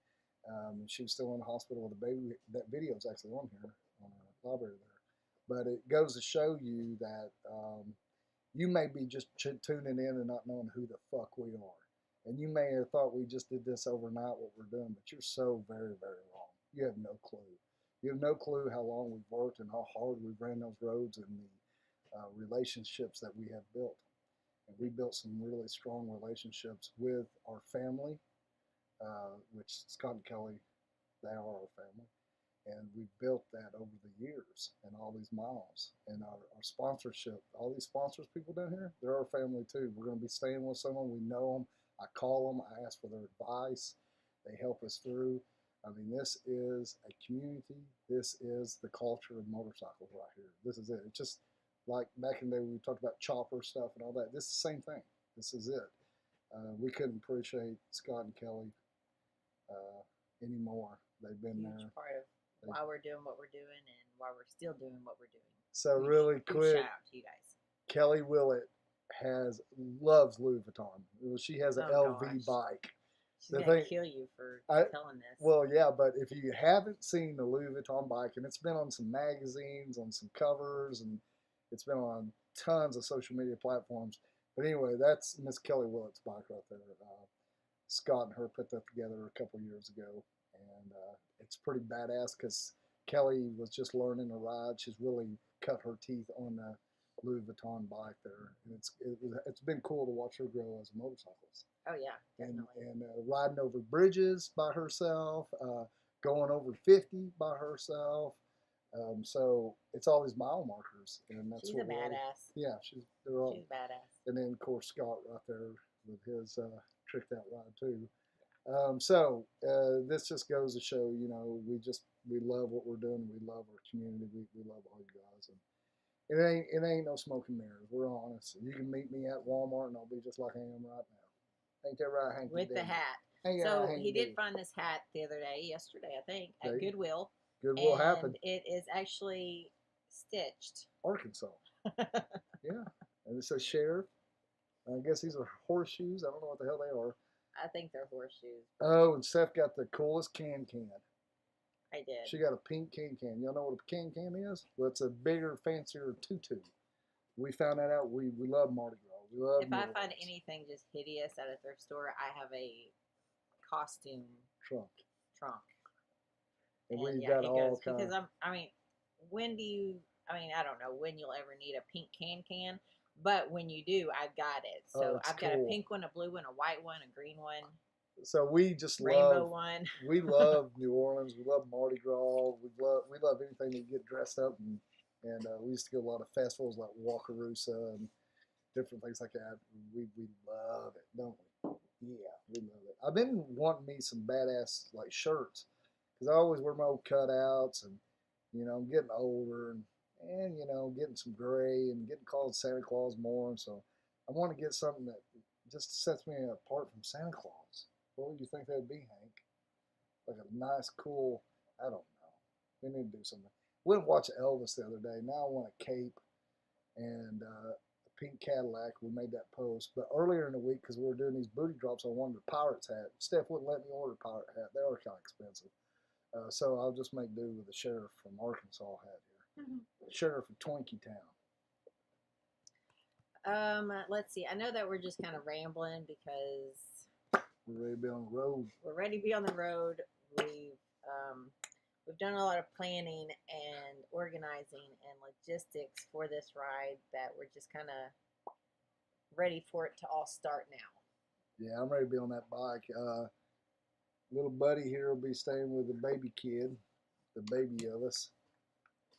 And she was still in the hospital with a baby. That video is actually on here on our library there. But it goes to show you that you may be just tuning in and not knowing who the fuck we are. And you may have thought we just did this overnight, what we're doing, but you're so very, very wrong. You have no clue. You have no clue how long we've worked and how hard we've ran those roads and the relationships that we have built. And we built some really strong relationships with our family, which Scott and Kelly, they are our family. And we've built that over the years and all these miles. And our sponsorship, all these sponsors people down here, they're our family too. We're going to be staying with someone. We know them. I call them. I ask for their advice. They help us through. I mean, this is a community. This is the culture of motorcycles right here. This is it. It's just like back in the day when we talked about chopper stuff and all that. This is the same thing. This is it. We couldn't appreciate Scott and Kelly anymore. They've been Huge there. Part of why we're doing what we're doing and why we're still doing what we're doing. So really quick, shout out to you guys. Kelly Willett loves Louis Vuitton. She has an LV gosh. bike. She's going to kill you for telling this. Well, yeah, but if you haven't seen the Louis Vuitton bike, and it's been on some magazines, on some covers, and it's been on tons of social media platforms. But anyway, that's Miss Kelly Willett's bike right there. Scott and her put that together a couple years ago, and it's pretty badass because Kelly was just learning to ride. She's really cut her teeth on the Louis Vuitton bike there, and it's been cool to watch her grow as a motorcyclist. Oh yeah, definitely. And riding over bridges by herself, going over 50 by herself. So it's all these mile markers, and that's she's what a badass. Yeah, she's badass. And then of course Scott right there with his tricked out ride too. So this just goes to show, you know, we love what we're doing. We love our community. We love all you guys, and it ain't no smoke and mirrors. We're honest. You can meet me at Walmart, and I'll be just like I am right now. Ain't that right, Hanky? With the hat. So he did find this hat the other day, yesterday, I think, at Goodwill. Goodwill happened. It is actually stitched. Arkansas. Yeah. And it says sheriff. I guess these are horseshoes. I don't know what the hell they are. I think they're horseshoes. Oh, and Seth got the coolest can. I did. She got a pink can. Y'all know what a can is? Well, it's a bigger, fancier tutu. We found that out. We love Mardi Gras. We love if I find anything just hideous at a thrift store, I have a costume trunk. And we've got all kinds. Because I don't know when you'll ever need a pink can, but when you do, I've got it. So I've got a pink one, a blue one, a white one, a green one. So we just rainbow one. We love New Orleans. We love Mardi Gras. We love anything that get dressed up, and we used to go to a lot of festivals like Wakarusa and different things like that. We love it, don't we? Yeah, we love it. I've been wanting me some badass like shirts because I always wear my old cutouts, and you know I'm getting older and you know getting some gray and getting called Santa Claus more, and so I want to get something that just sets me apart from Santa Claus. What would you think that would be, Hank? Like a nice, cool, I don't know. We need to do something. We went and watched Elvis the other day. Now I want a cape and a pink Cadillac. We made that post. But earlier in the week, because we were doing these booty drops, I wanted a Pirates hat. Steph wouldn't let me order a pirate hat. They are kind of expensive. So I'll just make do with the sheriff from Arkansas hat here. Sheriff of Twinkie Town. Let's see. I know that we're just kind of rambling because We're ready to be on the road. we're ready to be on the road. We've done a lot of planning and organizing and logistics for this ride that we're just kind of ready for it to all start now. Yeah, I'm ready to be on that bike. Little buddy here will be staying with the baby kid, the baby of us.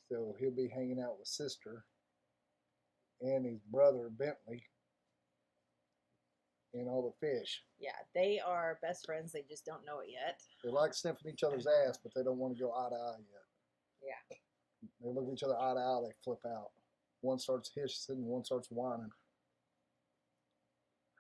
So he'll be hanging out with sister and his brother Bentley and all the fish. Yeah, they are best friends. They just don't know it yet. They like sniffing each other's ass, but they don't want to go eye to eye yet. Yeah. They look at each other eye to eye, they flip out. One starts hissing, one starts whining.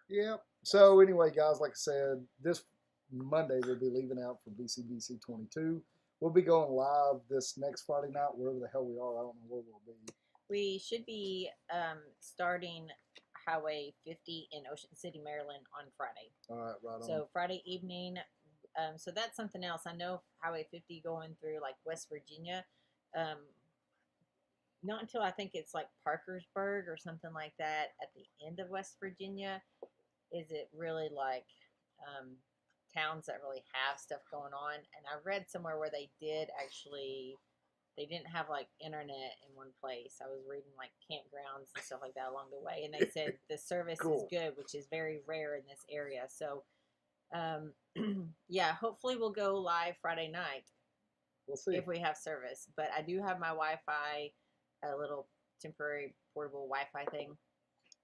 Yep. So anyway, guys, like I said, this Monday we'll be leaving out for bcBC22. We'll be going live this next Friday night, wherever the hell we are. I don't know where we'll be. We should be starting Highway 50 in Ocean City, Maryland on Friday. All right, right on. So Friday evening. So that's something else. I know Highway 50 going through like West Virginia. Not until I think it's like Parkersburg or something like that at the end of West Virginia is it really like towns that really have stuff going on. And I read somewhere where they did actually, they didn't have like internet in one place. I was reading like campgrounds and stuff like that along the way. And they said the service is good, which is very rare in this area. So, yeah, hopefully we'll go live Friday night. We'll see. If we have service. But I do have my Wi-Fi, a little temporary portable Wi-Fi thing.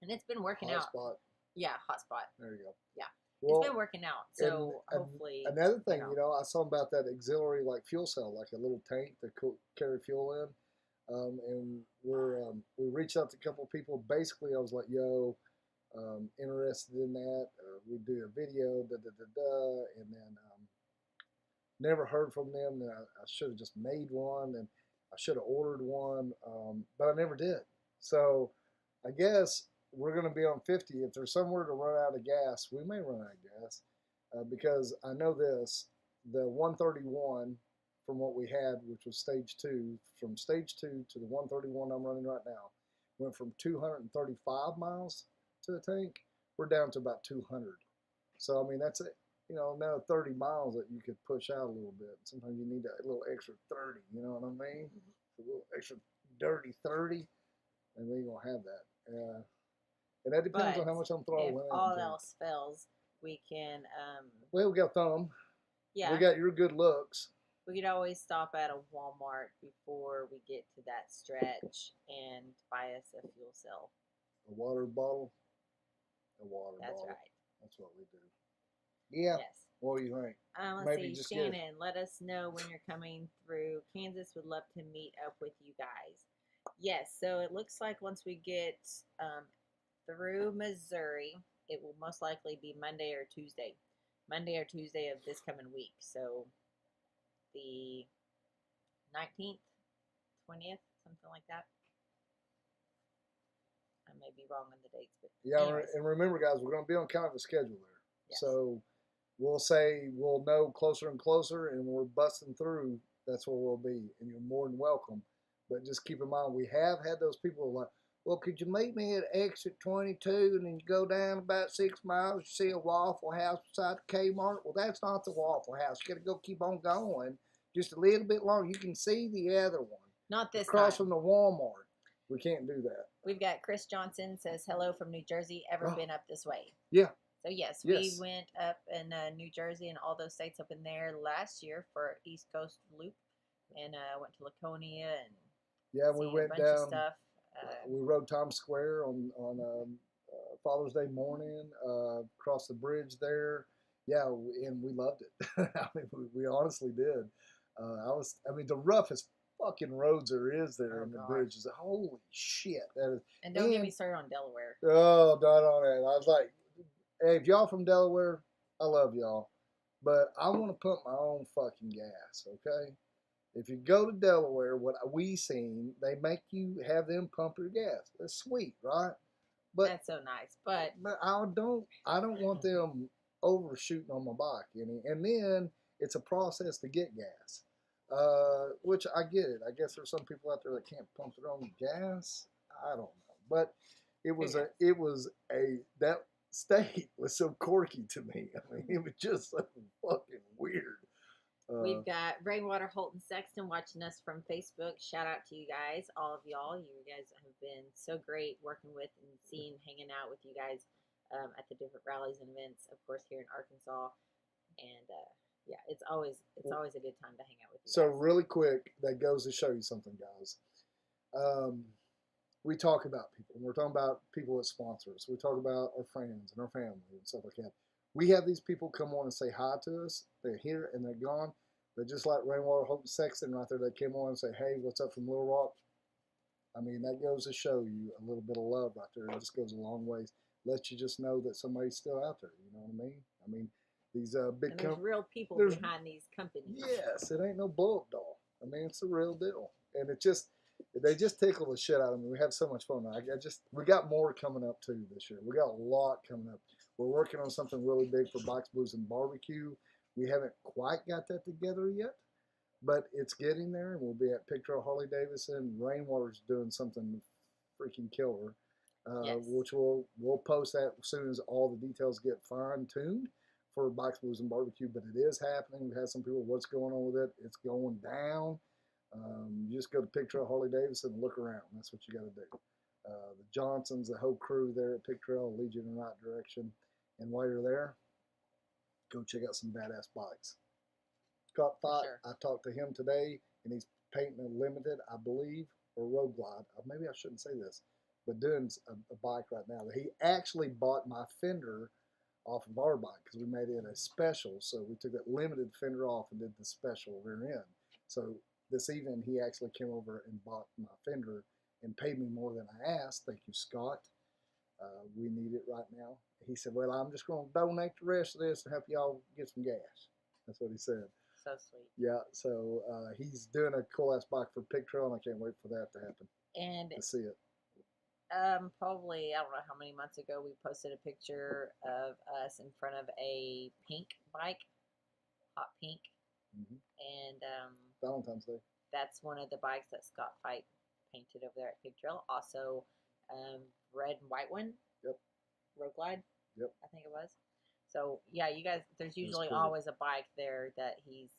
And it's been working out. Hotspot. Yeah, hotspot. There you go. Yeah. Well, it's been working out. So hopefully. Another thing, I saw about that auxiliary like fuel cell, like a little tank to carry fuel in. And we reached out to a couple of people. Basically, I was like, yo, interested in that. We do a video, and then never heard from them. And I should have just made one, and I should have ordered one, but I never did. So I guess we're going to be on 50. If there's somewhere to run out of gas, we may run out of gas, because I know this, the 131 from what we had, which was stage 2, from stage 2 to the 131 I'm running right now, went from 235 miles to the tank. We're down to about 200. So, I mean, that's another 30 miles that you could push out a little bit. Sometimes you need a little extra 30, you know what I mean? A little extra dirty 30, and we ain't going to have that. And that depends on how much I'm throwing. If all else fails, we can. Well, we got thumb. Yeah. We got your good looks. We could always stop at a Walmart before we get to that stretch and buy us a fuel cell. A water bottle. A water bottle. That's right. That's what we do. Yeah. Yes. What do you think? Let's Maybe see, Shannon, let us know when you're coming through. Kansas would love to meet up with you guys. Yes, so it looks like once we get through Missouri, it will most likely be Monday or Tuesday. Monday or Tuesday of this coming week. So the 19th, 20th, something like that. I may be wrong on the dates, but yeah, anyways. and remember, guys, we're going to be on kind of a schedule there. Yes. So we'll say we'll know closer and closer, and we're busting through. That's where we'll be, and you're more than welcome. But just keep in mind, we have had those people like, well, could you meet me at exit 22, and then you go down about 6 miles, you see a Waffle House beside the Kmart? Well, that's not the Waffle House. You got to go keep on going just a little bit longer. You can see the other one. Not this across time. from the Walmart. We can't do that. We've got Chris Johnson says, hello from New Jersey. Ever been up this way? Yeah. So, yes, we went up in New Jersey and all those states up in there last year for East Coast Loop. And went to Laconia and we went a bunch down. Of stuff. We rode Times Square on Father's Day morning, across the bridge there. Yeah, and we loved it. I mean, we honestly did. The roughest fucking roads there is there in the bridge. Is holy shit. That is, and don't get me started on Delaware. Oh, not on that. I was like, hey, if y'all from Delaware, I love y'all, but I want to pump my own fucking gas, okay? If you go to Delaware, what we seen, they make you have them pump your gas. That's sweet, right? But that's so nice. But I don't want them overshooting on my bike, and then it's a process to get gas. Which I get it. I guess there's some people out there that can't pump their own gas. I don't know, but it was that state was so quirky to me. I mean, it was just so fucking weird. We've got Rainwater, Holt, and Sexton watching us from Facebook. Shout out to you guys, all of y'all. You guys have been so great working with and seeing, hanging out with you guys at the different rallies and events, of course, here in Arkansas. And yeah, it's always a good time to hang out with you. So guys. really quick, that goes to show you something, guys. We talk about people. We're talking about people that sponsor us. We talk about our friends and our family and stuff like that. We have these people come on and say hi to us. They're here and they're gone. But just like Rainwater, Hope, and Sexton right there, they came on and say, hey, what's up from Little Rock? I mean, that goes to show you a little bit of love right there. It just goes a long ways. Lets you just know that somebody's still out there. You know what I mean? I mean, these big companies. There's real people behind these companies. Yes, it ain't no blow-up doll. I mean, it's a real deal. And they just tickle the shit out of me. We have so much fun. We got more coming up too this year. We got a lot coming up. We're working on something really big for Bikes, Blues, and Barbecue. We haven't quite got that together yet, but it's getting there. And we'll be at Picture Harley Davidson. Rainwater's doing something freaking killer, yes. Which we'll post that as soon as all the details get fine-tuned for Bikes, Blues, and Barbecue. But it is happening. We've had some people, what's going on with it? It's going down. You just go to Picture Harley Davidson and look around. That's what you got to do. The Johnsons, the whole crew there at Picture will lead you in the right direction. And while you're there, go check out some badass bikes. Scott Thought, sure. I talked to him today, and he's painting a limited, I believe, or Road Glide. Maybe I shouldn't say this, but doing a bike right now. He actually bought my fender off of our bike because we made it a special. So we took that limited fender off and did the special rear end. So this evening, he actually came over and bought my fender and paid me more than I asked. Thank you, Scott. We need it right now. He said, well, I'm just going to donate the rest of this and help y'all get some gas. That's what he said. So sweet. Yeah, so he's doing a cool-ass bike for Pig Trail, and I can't wait for that to happen. And to see it. Probably, I don't know how many months ago, we posted a picture of us in front of a pink bike, hot pink. Mm-hmm. And Valentine's Day. That's one of the bikes that Scott Fight painted over there at Pig Trail. Also, red and white one. Yep. Road Glide. Yep. I think it was. So yeah, you guys. There's usually cool. always a bike there that he's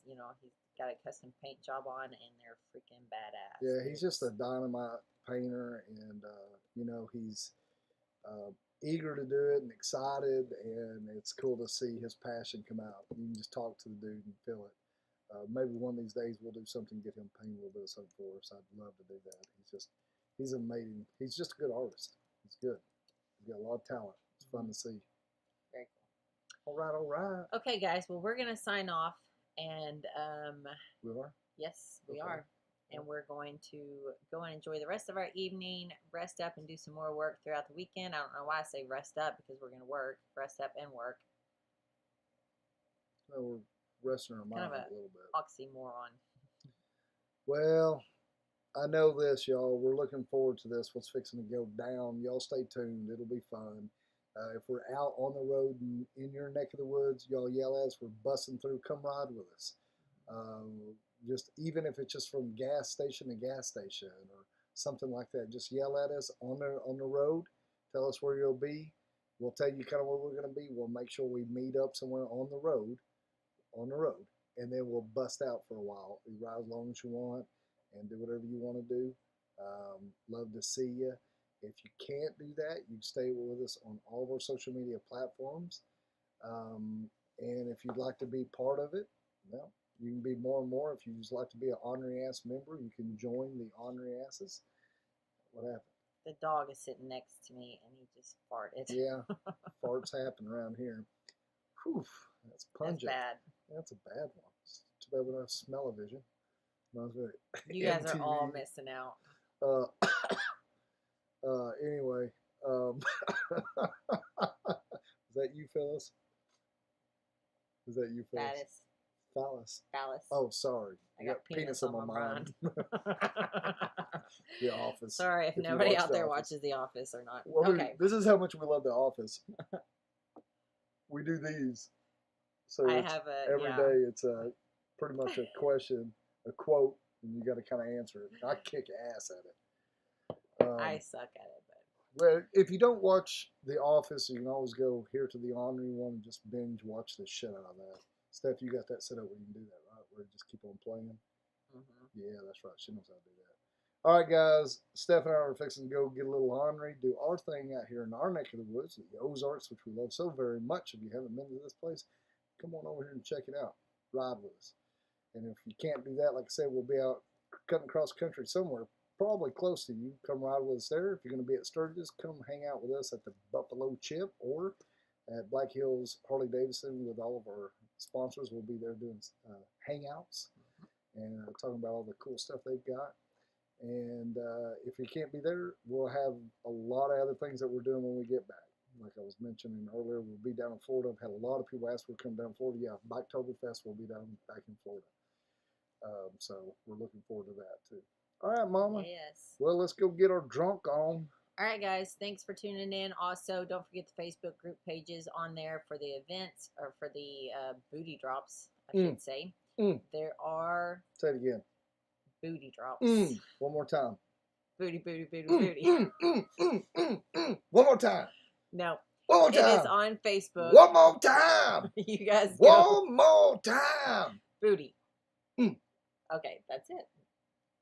got a custom paint job on, and they're freaking badass. Yeah, he's just a dynamite painter, and he's eager to do it and excited, and it's cool to see his passion come out. You can just talk to the dude and feel it. Maybe one of these days we'll do something, get him paint a little bit of something for us. I'd love to do that. He's amazing. He's just a good artist. He's good. He's got a lot of talent. It's fun to see. Very cool. All right. Okay, guys. Well, we're gonna sign off, and we are. Yes, we okay. are, and we're going to go and enjoy the rest of our evening, rest up, and do some more work throughout the weekend. I don't know why I say rest up because we're gonna work, rest up, and work. No, we're resting our mind kind of a little bit. Oxymoron. Well, I know this, y'all. We're looking forward to this. What's fixing to go down? Y'all stay tuned. It'll be fun. If we're out on the road and in your neck of the woods, y'all yell at us. We're busting through. Come ride with us. Just even if it's just from gas station to gas station or something like that, just yell at us on the road. Tell us where you'll be. We'll tell you kind of where we're going to be. We'll make sure we meet up somewhere on the road, and then we'll bust out for a while. You ride as long as you want and do whatever you want to do. Love to see you. If you can't do that, you can stay with us on all of our social media platforms. And if you'd like to be part of it, well, you can be more and more. If you just like to be an Ornery Ass member, you can join the Ornery Asses. What happened? The dog is sitting next to me, and he just farted. Yeah, farts happen around here. Whew, that's pungent. That's bad. That's a bad one. It's too bad we don't have smell-o-vision. You guys are all missing out. Anyway, is that you, Phyllis? Is that you, Phyllis? Phallus. Oh, sorry. I got penis on my mind. The Office. Sorry if nobody out there watches The Office or not. Well, okay. This is how much we love The Office. We do these. So I have every day it's pretty much a question a quote, and you got to kind of answer it. I kick ass at it. I suck at it, but Well, if you don't watch The Office, you can always go here to the Ornery One and just binge watch the shit out of that. Steph, you got that set up where you can do that, right? Where you just keep on playing. Yeah, that's right. She knows how to do that. All right, guys. Steph and I are fixing to go get a little ornery, do our thing out here in our neck of the woods, the Ozarks, which we love so very much. If you haven't been to this place, come on over here and check it out. Ride with us. And if you can't do that, like I said, we'll be out cutting across country somewhere, probably close to you. Come ride with us there. If you're going to be at Sturgis, come hang out with us at the Buffalo Chip or at Black Hills Harley Davidson with all of our sponsors. We'll be there doing hangouts and talking about all the cool stuff they've got. And if you can't be there, we'll have a lot of other things that we're doing when we get back. Like I was mentioning earlier, we'll be down in Florida. I've had a lot of people ask if we'll come down to Florida. Yeah, Biketoberfest will be back in Florida. So we're looking forward to that too. All right, Mama. yes. Well, let's go get our drunk on. All right, guys. Thanks for tuning in. Also, don't forget the Facebook group pages on there for the events or for the booty drops, I should say. There are Say it again. booty drops. One more time. Booty, booty, booty, booty. One more time. No. One more It time. is on Facebook. One more time. You guys go. One more time. Booty. Okay, that's it.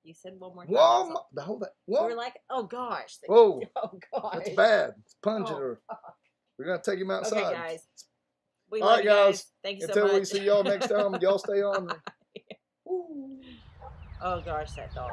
You said one more time. One that's more. The whole thing. all. One. We're like, oh gosh. Whoa. Oh gosh. That's bad. It's pungent. Oh. Or we're going to take him outside. Okay, guys. We All love right, you guys. Thank you so Until much. we see y'all next time, y'all stay on. Oh gosh, that dog.